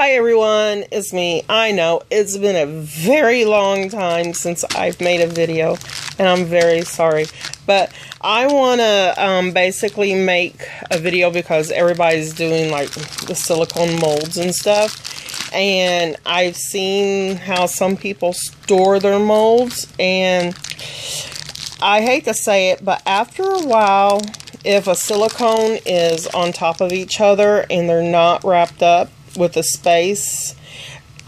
Hi everyone, it's me. I know it's been a very long time since I've made a video, and I'm very sorry. But I want to basically make a video because everybody's doing like the silicone molds and stuff. And I've seen how some people store their molds, and I hate to say it, but after a while, if a silicone is on top of each other and they're not wrapped up with a space,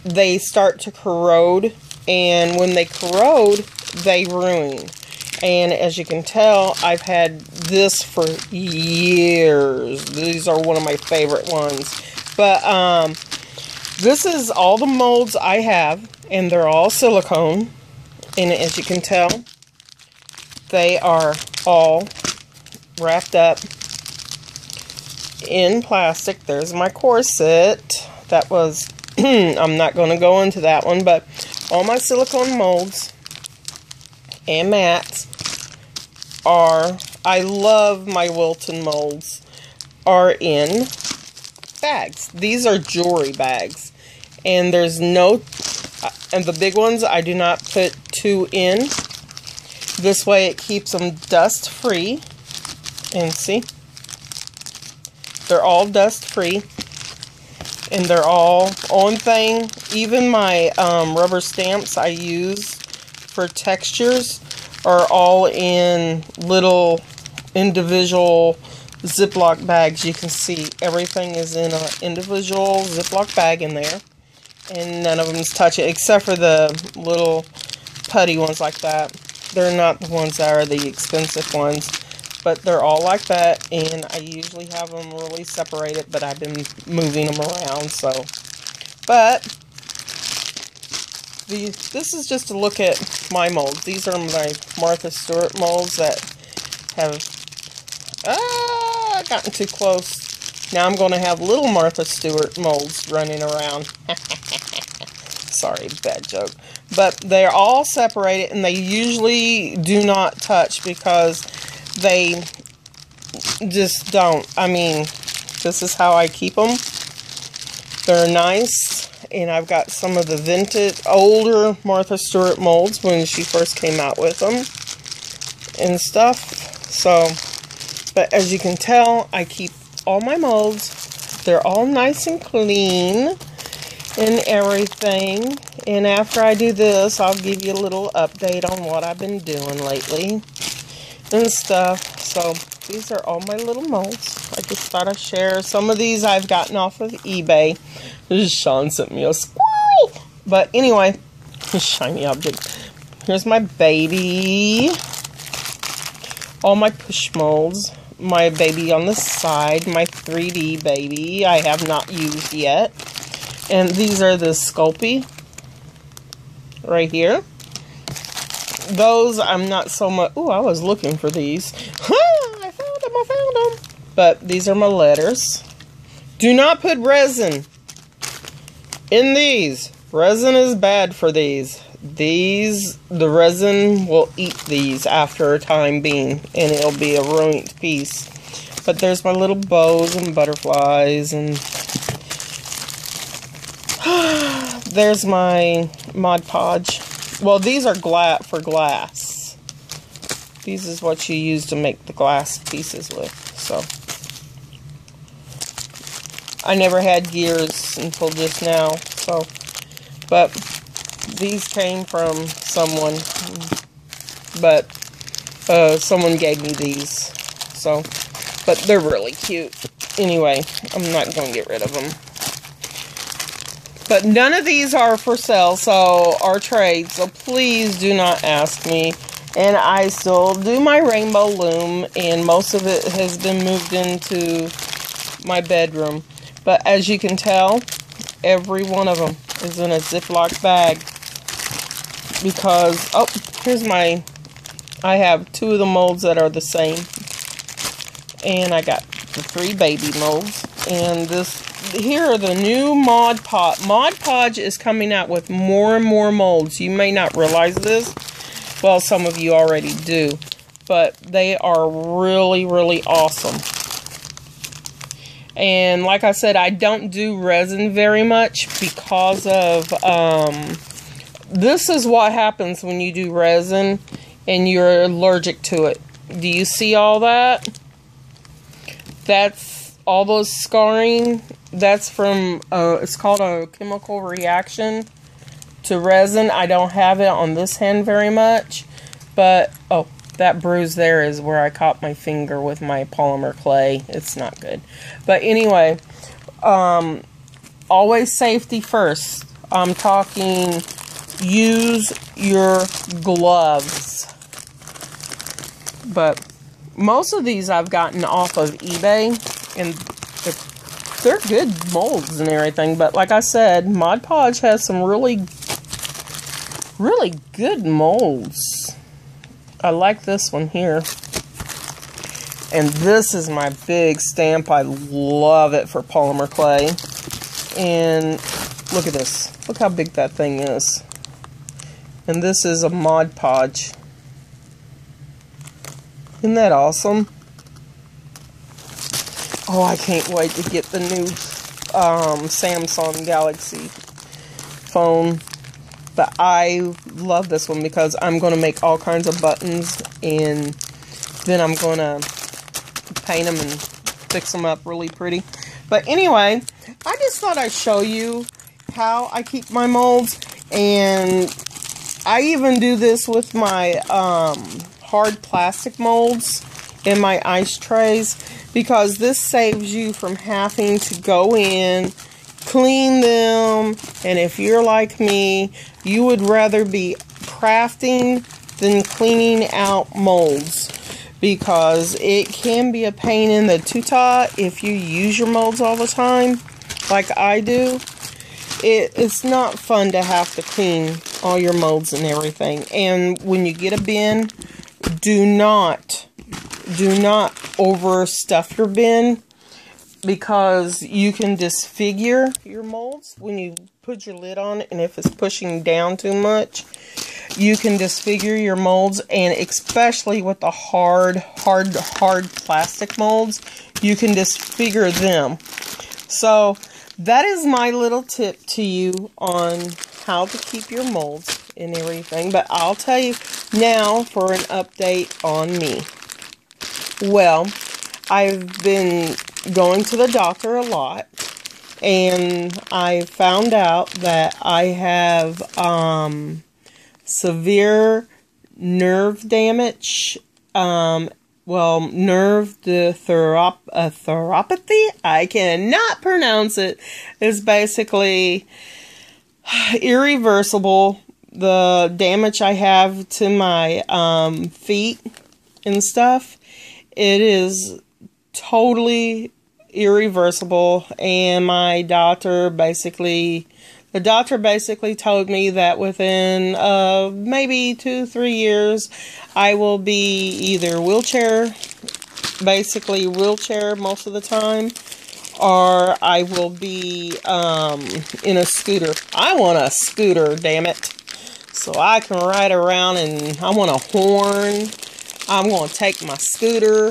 they start to corrode, and when they corrode, they ruin. And as you can tell, I've had this for years. These are one of my favorite ones. But this is all the molds I have, and they're all silicone. And as you can tell, they are all wrapped up in plastic. There's my corset. That was, I'm not going to go into that one, but all my silicone molds and mats are, I love my Wilton molds, are in bags. These are jewelry bags. And there's no, and the big ones I do not put two in. This way it keeps them dust free. And see? They're all dust free, and they're all on thing. Even my rubber stamps I use for textures are all in little individual Ziploc bags. You can see everything is in an individual Ziploc bag in there, and none of them's touch it except for the little putty ones like that. They're not the ones that are the expensive ones. But they're all like that, and I usually have them really separated, but I've been moving them around, so. But, this is just a look at my molds. These are my Martha Stewart molds that have, gotten too close. Now I'm going to have little Martha Stewart molds running around. Sorry, bad joke. But they're all separated, and they usually do not touch because they just don't. I mean, this is how I keep them. They're nice, and I've got some of the vintage, older Martha Stewart molds when she first came out with them and stuff. So, but as you can tell, I keep all my molds. They're all nice and clean and everything. And after I do this, I'll give you a little update on what I've been doing lately and stuff. So these are all my little molds. I just thought I'd share. Some of these I've gotten off of eBay. Sean sent me a squirrel. But anyway, shiny object. Here's my baby. All my push molds. My baby on the side. My 3D baby I have not used yet. And these are the Sculpey right here. Those I'm not so much. Oh, I was looking for these. I found them. But these are my letters. Do not put resin in these. Resin is bad for these. The resin will eat these after a time being, and it'll be a ruined piece. But there's my little bows and butterflies, and there's my Mod Podge. Well, these are for glass. These is what you use to make the glass pieces with. So, I never had gears until just now. So, but these came from someone. But someone gave me these. So, but they're really cute. Anyway, I'm not going to get rid of them. But none of these are for sale, so are trade, so please do not ask me. And I still do my rainbow loom, and most of it has been moved into my bedroom. But as you can tell, every one of them is in a Ziploc bag. Because, oh, here's my, I have two of the molds that are the same. And I got the 3 baby molds. And this, here are the new Mod Podge. Mod Podge is coming out with more and more molds. You may not realize this. Well, some of you already do. But they are really, really awesome. And like I said, I don't do resin very much because of, this is what happens when you do resin and you're allergic to it. Do you see all that? That's all those scarring. That's from, it's called a chemical reaction to resin. I don't have it on this hand very much, but, oh, that bruise there is where I caught my finger with my polymer clay. It's not good. But anyway, always safety first. I'm talking use your gloves. But most of these I've gotten off of eBay, and they're good molds and everything. But like I said, Mod Podge has some really good molds. I like this one here. And this is my big stamp. I love it for polymer clay. And look at this. Look how big that thing is. And this is a Mod Podge. Isn't that awesome? Oh, I can't wait to get the new Samsung Galaxy phone. But I love this one because I'm going to make all kinds of buttons, and then I'm going to paint them and fix them up really pretty. But anyway, I just thought I'd show you how I keep my molds. And I even do this with my hard plastic molds in my ice trays, because this saves you from having to go in, clean them, and if you're like me, you would rather be crafting than cleaning out molds, because it can be a pain in the tuta if you use your molds all the time, like I do. It's not fun to have to clean all your molds and everything. And when you get a bin, do not overstuff your bin, because you can disfigure your molds when you put your lid on it, and if it's pushing down too much, you can disfigure your molds. And especially with the hard plastic molds, you can disfigure them. So that is my little tip to you on how to keep your molds and everything. But I'll tell you now for an update on me. Well, I've been going to the doctor a lot, and I found out that I have severe nerve damage, nerve neuropathy. I cannot pronounce it. It's basically irreversible. The damage I have to my feet and stuff, it is totally irreversible. And my doctor basically told me that within maybe 2-3 years I will be either wheelchair most of the time, or I will be in a scooter. I want a scooter, damn it, so I can ride around, and I want a horn. I'm going to take my scooter.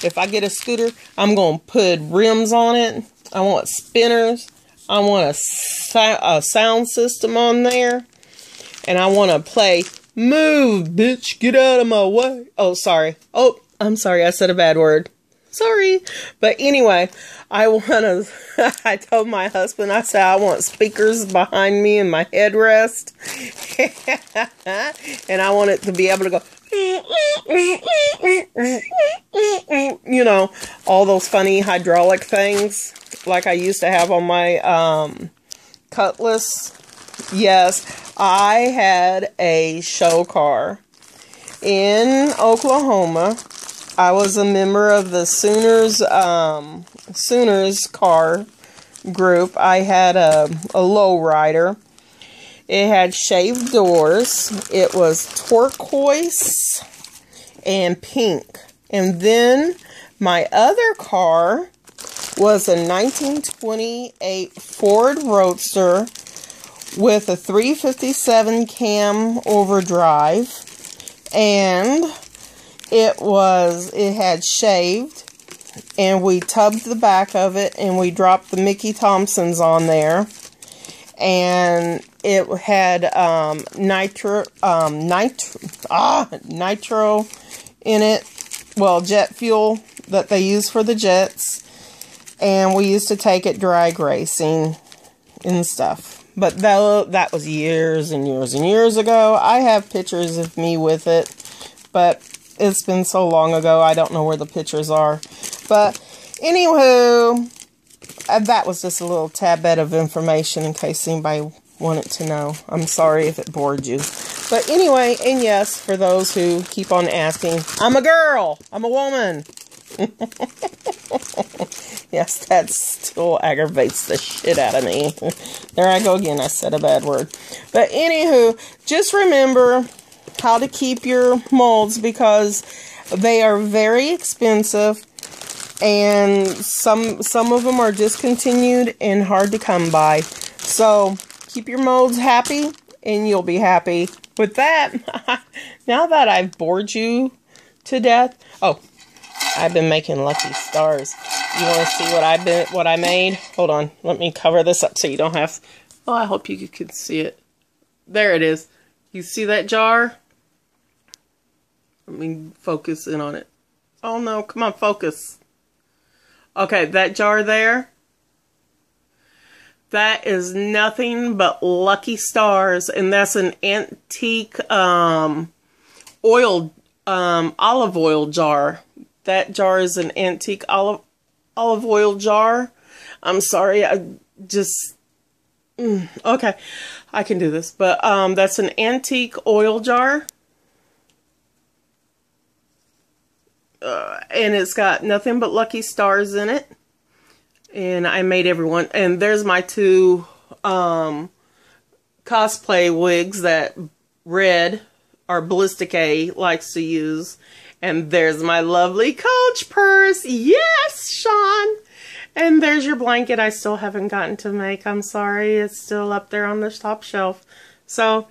If I get a scooter, I'm going to put rims on it. I want spinners. I want a sound system on there. And I want to play, "Move, bitch, get out of my way." Oh, sorry. Oh, I'm sorry. I said a bad word. Sorry. But anyway, I told my husband, I said, I want speakers behind me in my headrest. And I want it to be able to go, you know, all those funny hydraulic things like I used to have on my Cutlass. Yes, I had a show car in Oklahoma. I was a member of the Sooners car group. I had a lowrider. It had shaved doors. It was turquoise and pink. And then my other car was a 1928 Ford Roadster with a 357 cam overdrive. And it had shaved and we tubbed the back of it, and we dropped the Mickey Thompsons on there. And it had nitro in it. Well, jet fuel that they use for the jets. And we used to take it drag racing and stuff. But that was years and years and years ago. I have pictures of me with it. But it's been so long ago, I don't know where the pictures are. But anywho, that was just a little tad bit of information in case anybody wanted to know. I'm sorry if it bored you. But anyway, and yes, for those who keep on asking, I'm a girl. I'm a woman. Yes, that still aggravates the shit out of me. There I go again. I said a bad word. But anywho, just remember how to keep your molds because they are very expensive. And some of them are discontinued and hard to come by. So keep your molds happy and you'll be happy. With that, now that I've bored you to death. Oh, I've been making lucky stars. You want to see what I made? Hold on. Let me cover this up so you don't have. Oh, I hope you can see it. There it is. You see that jar? Let me focus in on it. Oh no, come on, focus. Okay, that jar there, that is nothing but Lucky Stars, and that's an antique olive oil jar. That jar is an antique olive oil jar. I'm sorry, I just okay, I can do this, but that's an antique oil jar. And it's got nothing but Lucky Stars in it. And I made everyone. And there's my two cosplay wigs that Red, or Ballistic A, likes to use. And there's my lovely Coach purse. Yes, Sean! And there's your blanket I still haven't gotten to make. I'm sorry. It's still up there on the top shelf. So,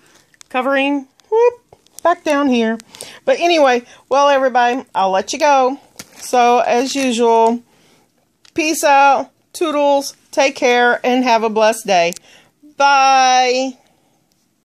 covering, whoop, back down here. But anyway, well, everybody, I'll let you go. So, as usual, peace out, toodles, take care, and have a blessed day. Bye.